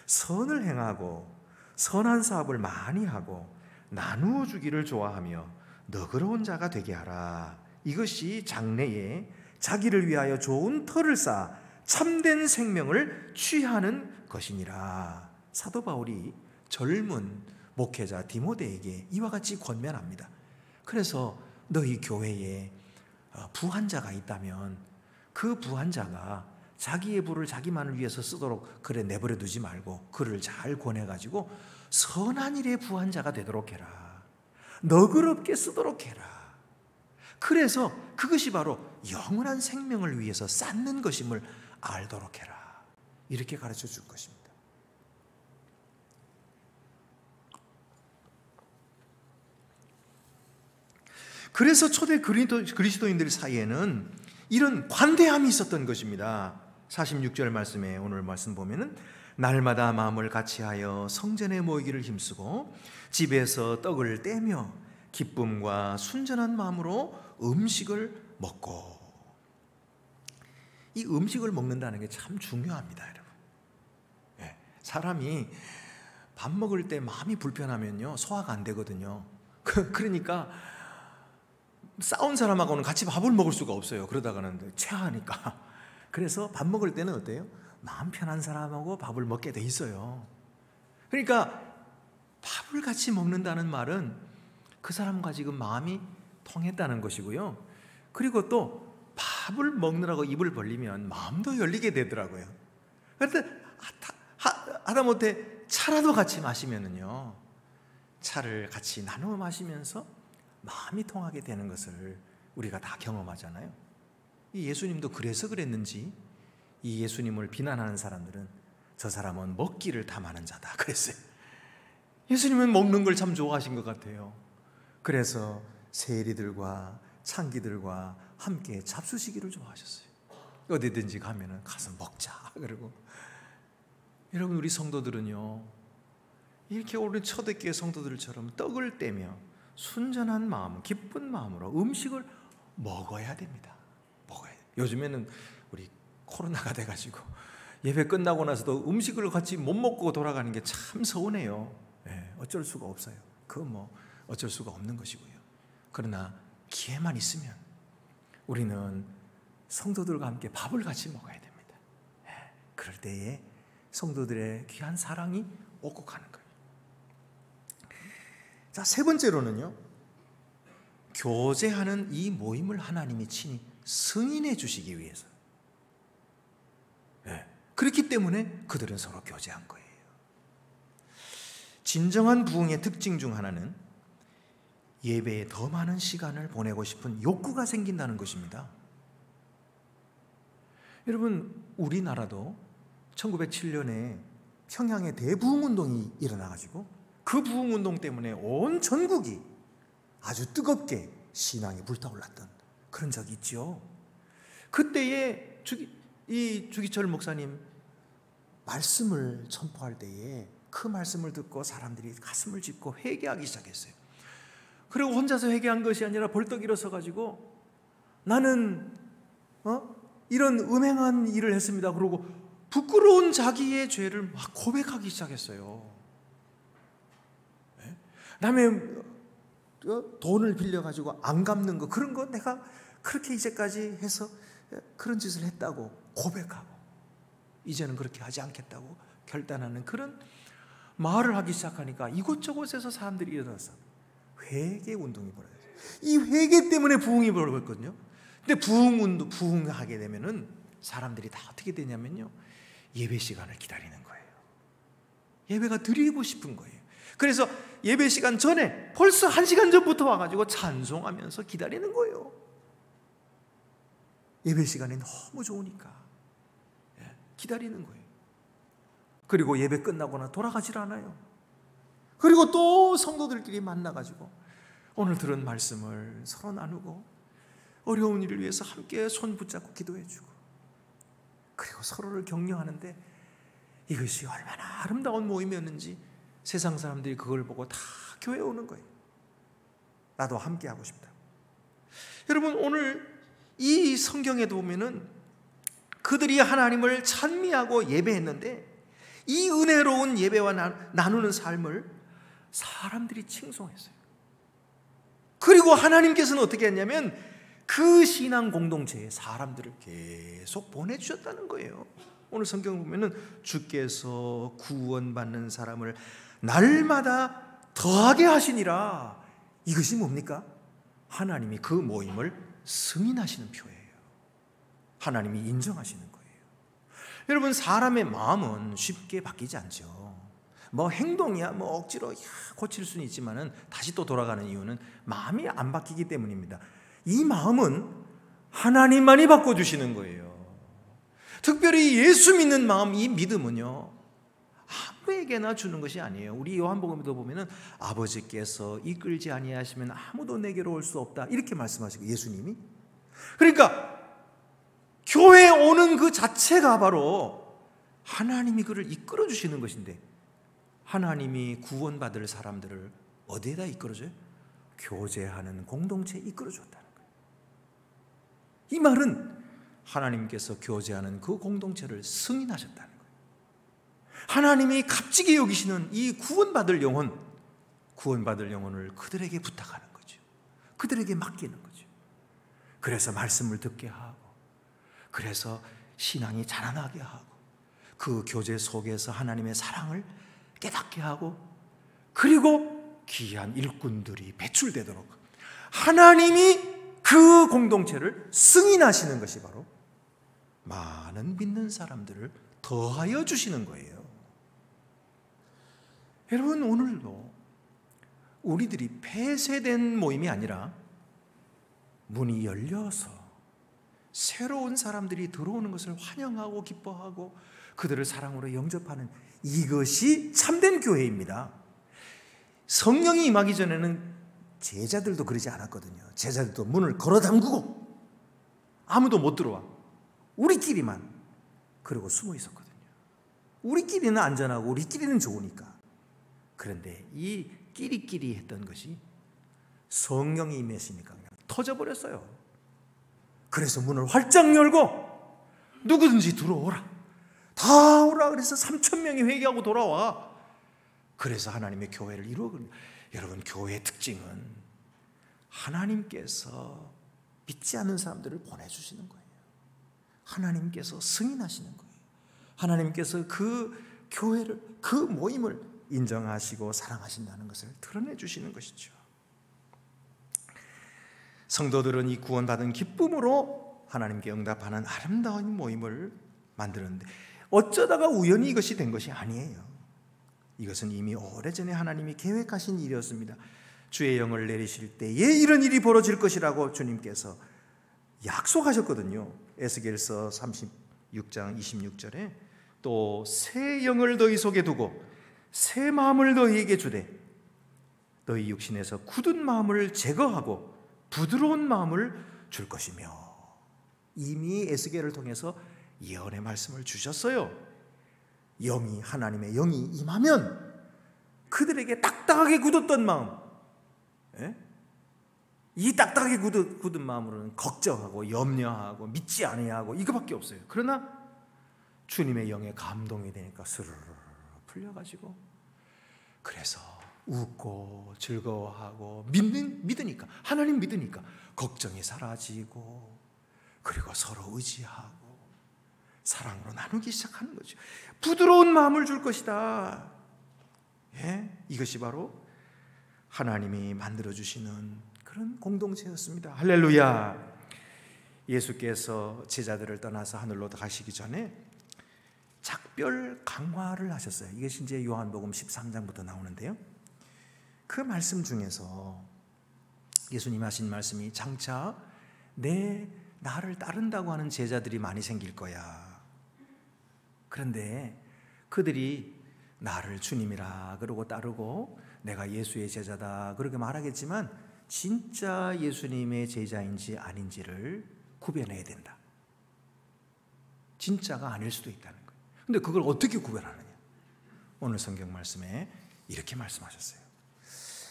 A: 선을 행하고 선한 사업을 많이 하고 나누어 주기를 좋아하며 너그러운 자가 되게 하라. 이것이 장래에 자기를 위하여 좋은 터를 쌓아 참된 생명을 취하는 것이니라. 사도 바울이 젊은 목회자 디모데에게 이와 같이 권면합니다. 그래서 너희 교회에 부한 자가 있다면 그 부한 자가 자기의 부를 자기만을 위해서 쓰도록 그래 내버려 두지 말고 그를 잘 권해가지고 선한 일에 부한 자가 되도록 해라. 너그럽게 쓰도록 해라. 그래서 그것이 바로 영원한 생명을 위해서 쌓는 것임을 알도록 해라. 이렇게 가르쳐 줄 것입니다. 그래서 초대 그리스도인들 사이에는 이런 관대함이 있었던 것입니다. 46절 말씀에 오늘 말씀 보면은 날마다 마음을 같이하여 성전에 모이기를 힘쓰고 집에서 떡을 떼며 기쁨과 순전한 마음으로 음식을 먹고. 이 음식을 먹는다는 게 참 중요합니다, 여러분. 사람이 밥 먹을 때 마음이 불편하면요 소화가 안 되거든요. 그러니까 싸운 사람하고는 같이 밥을 먹을 수가 없어요. 그러다가는 체하니까. 그래서 밥 먹을 때는 어때요? 마음 편한 사람하고 밥을 먹게 돼 있어요. 그러니까 밥을 같이 먹는다는 말은 그 사람과 지금 마음이 통했다는 것이고요. 그리고 또 밥을 먹느라고 입을 벌리면 마음도 열리게 되더라고요. 그런데 하다못해 차라도 같이 마시면은요, 차를 같이 나누어 마시면서 마음이 통하게 되는 것을 우리가 다 경험하잖아요. 이 예수님도 그래서 그랬는지 이 예수님을 비난하는 사람들은 저 사람은 먹기를 탐하는 자다 그랬어요. 예수님은 먹는 걸 참 좋아하신 것 같아요. 그래서 세리들과 창기들과 함께 잡수시기를 좋아하셨어요. 어디든지 가면은 가서 먹자 그러고. 여러분, 우리 성도들은요 이렇게 오늘 초대교회 성도들처럼 떡을 떼며 순전한 마음, 기쁜 마음으로 음식을 먹어야 됩니다. 먹어야 돼요. 요즘에는 우리 코로나가 돼가지고 예배 끝나고 나서도 음식을 같이 못 먹고 돌아가는 게 참 서운해요. 어쩔 수가 없어요. 그건 어쩔 수가 없는 것이고요. 그러나 기회만 있으면 우리는 성도들과 함께 밥을 같이 먹어야 됩니다. 그럴 때에 성도들의 귀한 사랑이 오고 가는 거예요. 자, 세 번째로는요, 교제하는 이 모임을 하나님이 친히 승인해 주시기 위해서. 그렇기 때문에 그들은 서로 교제한 거예요. 진정한 부흥의 특징 중 하나는 예배에 더 많은 시간을 보내고 싶은 욕구가 생긴다는 것입니다. 여러분, 우리나라도 1907년에 평양에 대부흥운동이 일어나가지고 그 부흥운동 때문에 온 전국이 아주 뜨겁게 신앙이 불타올랐던 그런 적이 있죠. 그때에 이 주기철 목사님 말씀을 선포할 때에 그 말씀을 듣고 사람들이 가슴을 짚고 회개하기 시작했어요. 그리고 혼자서 회개한 것이 아니라 벌떡 일어서가지고 나는 이런 음행한 일을 했습니다. 그러고 부끄러운 자기의 죄를 막 고백하기 시작했어요. 남의 돈을 빌려가지고 안 갚는 거, 그런 거 내가 그렇게 이제까지 해서 그런 짓을 했다고 고백하고 이제는 그렇게 하지 않겠다고 결단하는 그런 말을 하기 시작하니까 이곳저곳에서 사람들이 일어나서 회개 운동이 벌어졌어요. 이 회개 때문에 부흥이 벌어졌거든요. 근데 부흥하게 되면은 사람들이 다 어떻게 되냐면요, 예배 시간을 기다리는 거예요. 예배가 드리고 싶은 거예요. 그래서 예배 시간 전에 벌써 1시간 전부터 와가지고 찬송하면서 기다리는 거예요. 예배 시간이 너무 좋으니까 기다리는 거예요. 그리고 예배 끝나거나 돌아가질 않아요. 그리고 또 성도들끼리 만나가지고 오늘 들은 말씀을 서로 나누고 어려운 일을 위해서 함께 손 붙잡고 기도해주고 그리고 서로를 격려하는데 이것이 얼마나 아름다운 모임이었는지 세상 사람들이 그걸 보고 다 교회에 오는 거예요. 나도 함께 하고 싶다. 여러분, 오늘 이 성경에도 보면은 그들이 하나님을 찬미하고 예배했는데 이 은혜로운 예배와 나누는 삶을 사람들이 칭송했어요. 그리고 하나님께서는 어떻게 했냐면 그 신앙 공동체에 사람들을 계속 보내주셨다는 거예요. 오늘 성경 보면은 주께서 구원받는 사람을 날마다 더하게 하시니라. 이것이 뭡니까? 하나님이 그 모임을 승인하시는 표예요. 하나님이 인정하시는 거예요. 여러분, 사람의 마음은 쉽게 바뀌지 않죠. 뭐 행동이야 뭐 억지로 고칠 수는 있지만은 다시 또 돌아가는 이유는 마음이 안 바뀌기 때문입니다. 이 마음은 하나님만이 바꿔주시는 거예요. 특별히 예수 믿는 마음, 이 믿음은요 아무에게나 주는 것이 아니에요. 우리 요한복음에도 보면은 아버지께서 이끌지 아니하시면 아무도 내게로 올 수 없다 이렇게 말씀하시고, 예수님이. 그러니까 교회에 오는 그 자체가 바로 하나님이 그를 이끌어 주시는 것인데, 하나님이 구원받을 사람들을 어디에다 이끌어줘요? 교제하는 공동체에 이끌어 줬다는 거예요. 이 말은 하나님께서 교제하는 그 공동체를 승인하셨다는 거예요. 하나님이 값지게 여기시는 이 구원받을 영혼을 그들에게 부탁하는 거죠. 그들에게 맡기는 거죠. 그래서 말씀을 듣게 하고, 그래서 신앙이 자라나게 하고, 그 교제 속에서 하나님의 사랑을 깨닫게 하고, 그리고 귀한 일꾼들이 배출되도록 하나님이 그 공동체를 승인하시는 것이 바로 많은 믿는 사람들을 더하여 주시는 거예요. 여러분, 오늘도 우리들이 폐쇄된 모임이 아니라 문이 열려서 새로운 사람들이 들어오는 것을 환영하고 기뻐하고 그들을 사랑으로 영접하는, 이것이 참된 교회입니다. 성령이 임하기 전에는 제자들도 그러지 않았거든요. 제자들도 문을 걸어 잠그고 아무도 못 들어와, 우리끼리만 그러고 숨어 있었거든요. 우리끼리는 안전하고 우리끼리는 좋으니까. 그런데 이 끼리끼리 했던 것이 성령이 임했으니까 그냥 터져버렸어요. 그래서 문을 활짝 열고 누구든지 들어오라, 다 오라. 그래서 3,000명이 회개하고 돌아와. 그래서 하나님의 교회를 이루어갑니다. 여러분, 교회의 특징은 하나님께서 믿지 않는 사람들을 보내주시는 거예요. 하나님께서 승인하시는 거예요. 하나님께서 그 교회를, 그 모임을 인정하시고 사랑하신다는 것을 드러내 주시는 것이죠. 성도들은 이 구원받은 기쁨으로 하나님께 응답하는 아름다운 모임을 만드는데, 어쩌다가 우연히 이것이 된 것이 아니에요. 이것은 이미 오래전에 하나님이 계획하신 일이었습니다. 주의 영을 내리실 때에 이런 일이 벌어질 것이라고 주님께서 약속하셨거든요. 에스겔서 36장 26절에 또 새 영을 너희 속에 두고 새 마음을 너희에게 주되 너희 육신에서 굳은 마음을 제거하고 부드러운 마음을 줄 것이며, 이미 에스겔을 통해서 예언의 말씀을 주셨어요. 영이, 하나님의 영이 임하면 그들에게 딱딱하게 굳었던 마음, 이 딱딱하게 굳은 마음으로는 걱정하고 염려하고 믿지 아니하고 이거밖에 없어요. 그러나 주님의 영에 감동이 되니까 스르르 풀려가지고, 그래서 웃고 즐거워하고 믿으니까, 하나님 믿으니까 걱정이 사라지고, 그리고 서로 의지하고 사랑으로 나누기 시작하는 거죠. 부드러운 마음을 줄 것이다. 이것이 바로 하나님이 만들어주시는 그런 공동체였습니다. 할렐루야. 예수께서 제자들을 떠나서 하늘로 가시기 전에 작별 강화를 하셨어요. 이것이 이제 요한복음 13장부터 나오는데요. 그 말씀 중에서 예수님 하신 말씀이, 장차 나를 따른다고 하는 제자들이 많이 생길 거야. 그런데 그들이 나를 주님이라 그러고 따르고 내가 예수의 제자다 그렇게 말하겠지만 진짜 예수님의 제자인지 아닌지를 구별해야 된다. 진짜가 아닐 수도 있다는 거예요. 근데 그걸 어떻게 구별하느냐? 오늘 성경 말씀에 이렇게 말씀하셨어요.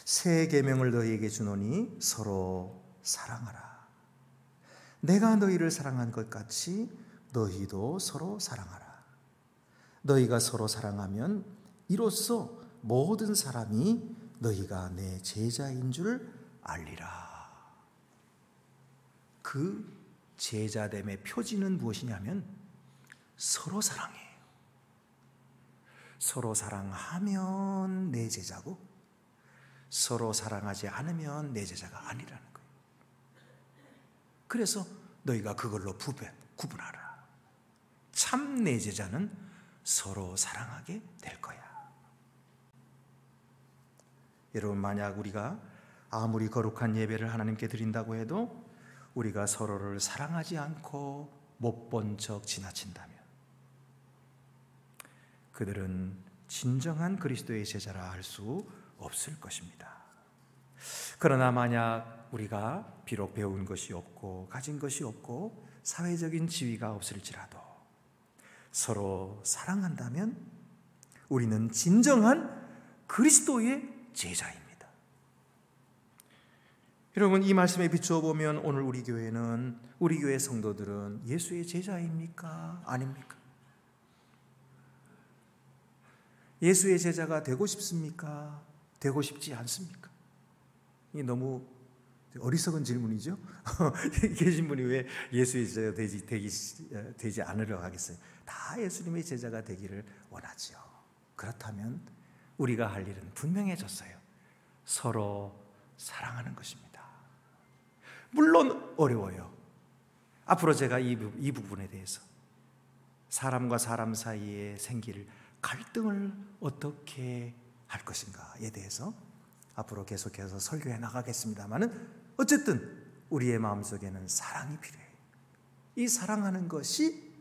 A: 새 계명을 너희에게 주노니 서로 사랑하라.
E: 내가 너희를 사랑한 것 같이 너희도 서로 사랑하라. 너희가 서로 사랑하면 이로써 모든 사람이 너희가 내 제자인 줄 알리라. 그 제자됨의 표지는 무엇이냐면 서로 사랑해요. 서로 사랑하면 내 제자고 서로 사랑하지 않으면 내 제자가 아니라는 거예요. 그래서 너희가 그걸로 구분하라. 참 내 제자는 서로 사랑하게 될 거야. 여러분, 만약 우리가 아무리 거룩한 예배를 하나님께 드린다고 해도 우리가 서로를 사랑하지 않고 못 본 척 지나친다면 그들은 진정한 그리스도의 제자라 할 수 없을 것입니다. 그러나 만약 우리가 비록 배운 것이 없고 가진 것이 없고 사회적인 지위가 없을지라도 서로 사랑한다면 우리는 진정한 그리스도의 제자입니다. 여러분, 이 말씀에 비추어 보면 오늘 우리 교회 성도들은 예수의 제자입니까? 아닙니까? 예수의 제자가 되고 싶습니까? 되고 싶지 않습니까? 이게 너무 어리석은 질문이죠. 계신 분이 왜 예수의 제자가 되지 않으려 하겠어요? 다 예수님의 제자가 되기를 원하지요. 그렇다면 우리가 할 일은 분명해졌어요. 서로 사랑하는 것입니다. 물론 어려워요. 앞으로 제가 이 부분에 대해서 사람과 사람 사이에 생길 갈등을 어떻게 할 것인가에 대해서 앞으로 계속해서 설교해 나가겠습니다만은 어쨌든 우리의 마음속에는 사랑이 필요해요. 이 사랑하는 것이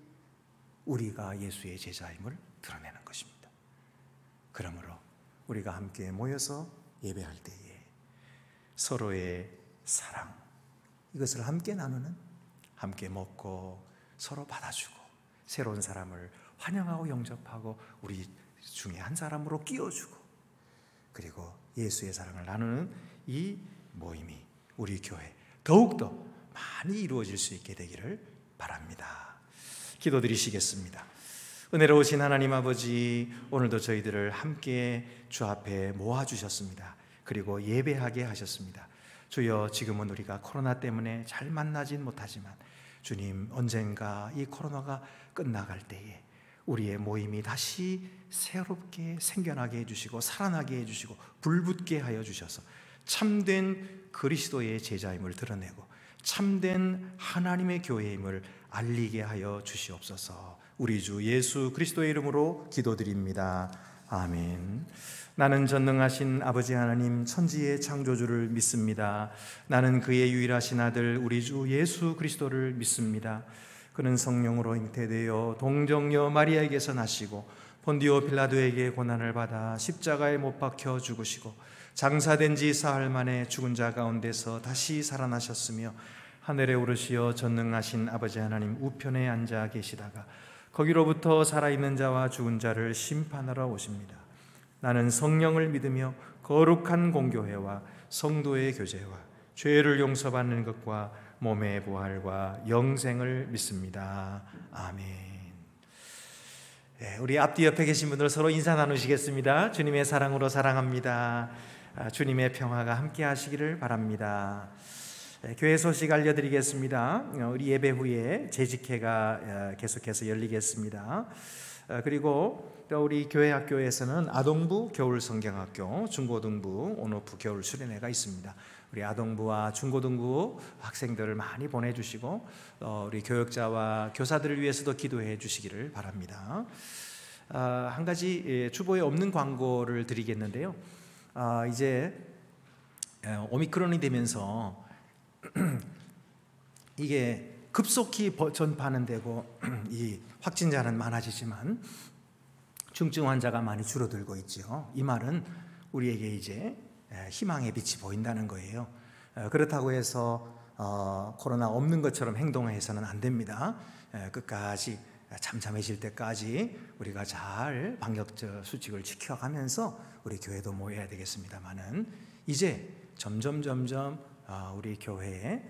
E: 우리가 예수의 제자임을 드러내는 것입니다. 그러므로 우리가 함께 모여서 예배할 때에 서로의 사랑, 이것을 함께 나누는, 함께 먹고 서로 받아주고 새로운 사람을 환영하고 영접하고 우리 중에 한 사람으로 끼워주고 그리고 예수의 사랑을 나누는 이 모임이 우리 교회 더욱더 많이 이루어질 수 있게 되기를 바랍니다. 기도드리시겠습니다. 은혜로우신 하나님 아버지, 오늘도 저희들을 함께 주 앞에 모아주셨습니다. 그리고 예배하게 하셨습니다. 주여, 지금은 우리가 코로나 때문에 잘 만나진 못하지만 주님, 언젠가 이 코로나가 끝나갈 때에 우리의 모임이 다시 새롭게 생겨나게 해주시고 살아나게 해주시고 불붙게 하여 주셔서 참된 그리스도의 제자임을 드러내고 참된 하나님의 교회임을 알리게 하여 주시옵소서. 우리 주 예수 그리스도의 이름으로 기도드립니다. 아멘. 나는 전능하신 아버지 하나님 천지의 창조주를 믿습니다. 나는 그의 유일하신 아들 우리 주 예수 그리스도를 믿습니다. 그는 성령으로 잉태되어 동정녀 마리아에게서 나시고 본디오 빌라도에게 고난을 받아 십자가에 못 박혀 죽으시고 장사된 지 사흘 만에 죽은 자 가운데서 다시 살아나셨으며 하늘에 오르시어 전능하신 아버지 하나님 우편에 앉아 계시다가 거기로부터 살아있는 자와 죽은 자를 심판하러 오십니다. 나는 성령을 믿으며 거룩한 공교회와 성도의 교제와 죄를 용서받는 것과 몸의 부활과 영생을 믿습니다. 아멘. 우리 앞뒤 옆에 계신 분들 서로 인사 나누시겠습니다. 주님의 사랑으로 사랑합니다. 주님의 평화가 함께 하시기를 바랍니다. 교회 소식 알려드리겠습니다. 우리 예배 후에 재직회가 계속해서 열리겠습니다. 그리고 또 우리 교회 학교에서는 아동부 겨울성경학교, 중고등부 온오프 겨울 수련회가 있습니다. 우리 아동부와 중고등부 학생들을 많이 보내주시고 우리 교역자와 교사들을 위해서도 기도해 주시기를 바랍니다. 한 가지 주보에 없는 광고를 드리겠는데요. 이제 오미크론이 되면서 이게 급속히 전파는 되고 이 확진자는 많아지지만 중증 환자가 많이 줄어들고 있죠. 이 말은 우리에게 이제 희망의 빛이 보인다는 거예요. 그렇다고 해서 코로나 없는 것처럼 행동해서는 안 됩니다. 끝까지 잠잠해질 때까지 우리가 잘 방역 수칙을 지켜가면서 우리 교회도 모여야 되겠습니다만은 이제 점점 우리 교회에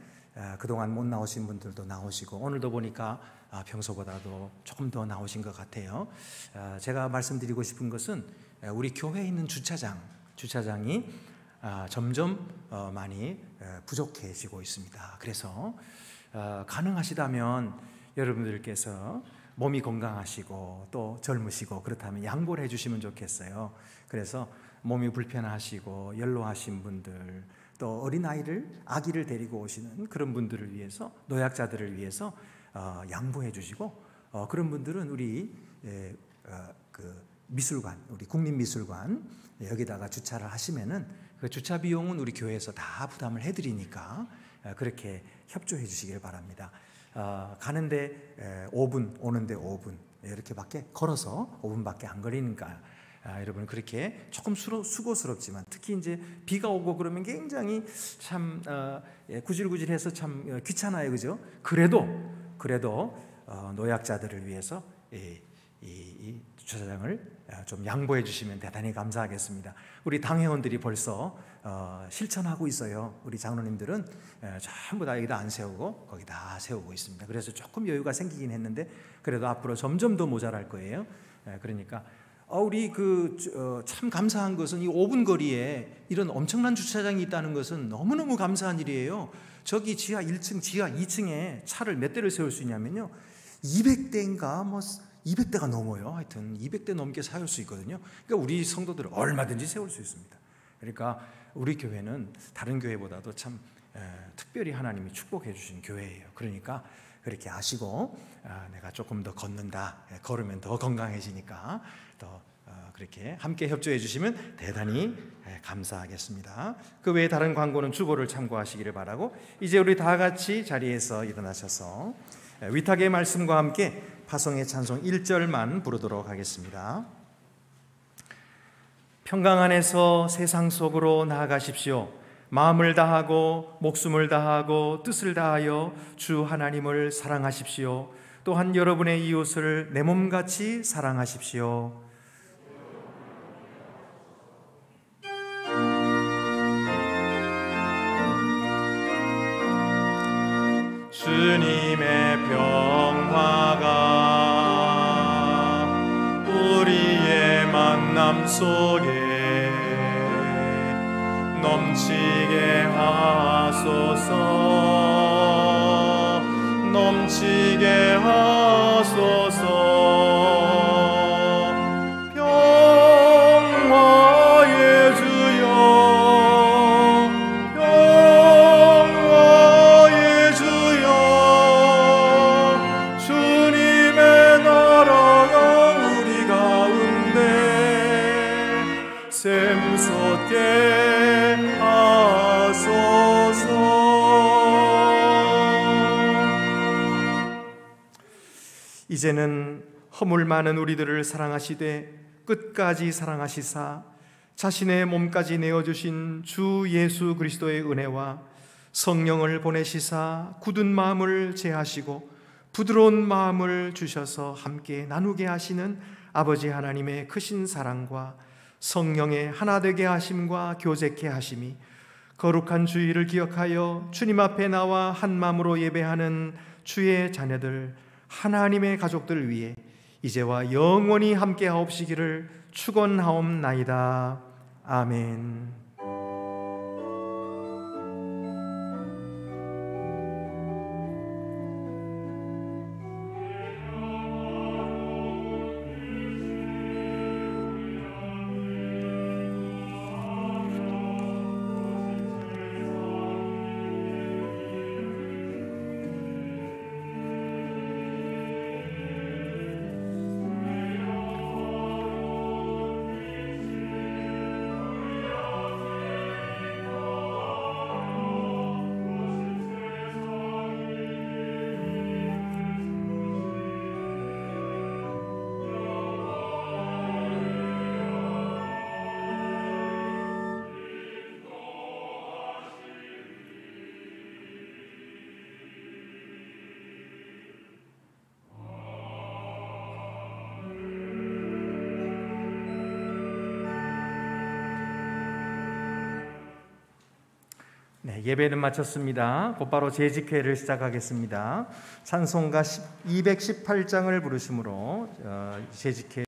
E: 그동안 못 나오신 분들도 나오시고 오늘도 보니까 평소보다도 조금 더 나오신 것 같아요. 제가 말씀드리고 싶은 것은 우리 교회에 있는 주차장이 점점 많이 부족해지고 있습니다. 그래서 가능하시다면 여러분들께서 몸이 건강하시고 또 젊으시고 그렇다면 양보를 해주시면 좋겠어요. 그래서 몸이 불편하시고 연로하신 분들, 또 아기를 데리고 오시는 그런 분들을 위해서, 노약자들을 위해서 양보해 주시고, 그런 분들은 우리 미술관, 우리 국립미술관 여기다가 주차를 하시면은 그 주차 비용은 우리 교회에서 다 부담을 해드리니까 그렇게 협조해 주시길 바랍니다. 가는데 5분, 오는데 5분 이렇게밖에, 걸어서 5분밖에 안 걸리니까 여러분 그렇게 조금 수고스럽지만, 특히 이제 비가 오고 그러면 굉장히 참 구질구질해서 참 귀찮아요, 그죠? 그래도 노약자들을 위해서 이 주차장을 좀 양보해 주시면 대단히 감사하겠습니다. 우리 당회원들이 벌써 실천하고 있어요. 우리 장로님들은 전부 다 여기다 안 세우고 거기다 세우고 있습니다. 그래서 조금 여유가 생기긴 했는데 그래도 앞으로 점점 더 모자랄 거예요. 그러니까 우리 참 감사한 것은 이 5분 거리에 이런 엄청난 주차장이 있다는 것은 너무너무 감사한 일이에요. 저기 지하 1층, 지하 2층에 차를 몇 대를 세울 수 있냐면요, 200대인가 200대가 넘어요. 하여튼 200대 넘게 세울 수 있거든요. 그러니까 우리 성도들은 얼마든지 세울 수 있습니다. 그러니까 우리 교회는 다른 교회보다도 참 특별히 하나님이 축복해 주신 교회예요. 그러니까 그렇게 아시고 내가 조금 더 걷는다, 걸으면 더 건강해지니까 더 그렇게 함께 협조해 주시면 대단히 감사하겠습니다. 그 외에 다른 광고는 주보를 참고하시기를 바라고, 이제 우리 다 같이 자리에서 일어나셔서 위탁의 말씀과 함께 파송의 찬송 1절만 부르도록 하겠습니다. 평강 안에서 세상 속으로 나아가십시오. 마음을 다하고 목숨을 다하고 뜻을 다하여 주 하나님을 사랑하십시오. 또한 여러분의 이웃을 내 몸같이 사랑하십시오.
B: 주님의 평화가 우리의 만남 속에 넘치게 하소서, 넘치게 하소서. 평화의 주여, 평화의 주여, 주님의 나라가 우리 가운데 샘솟게 하소서.
A: 이제는 허물 많은 우리들을 사랑하시되 끝까지 사랑하시사 자신의 몸까지 내어주신 주 예수 그리스도의 은혜와 성령을 보내시사 굳은 마음을 제하시고 부드러운 마음을 주셔서 함께 나누게 하시는 아버지 하나님의 크신 사랑과 성령의 하나 되게 하심과 교제케 하심이 거룩한 주일을 기억하여 주님 앞에 나와 한 마음으로 예배하는 주의 자녀들, 하나님의 가족들 위해 이제와 영원히 함께 하옵시기를 축원하옵나이다. 아멘. 네, 예배는 마쳤습니다. 곧바로 재직회를 시작하겠습니다. 찬송가 218장을 부르심으로 재직회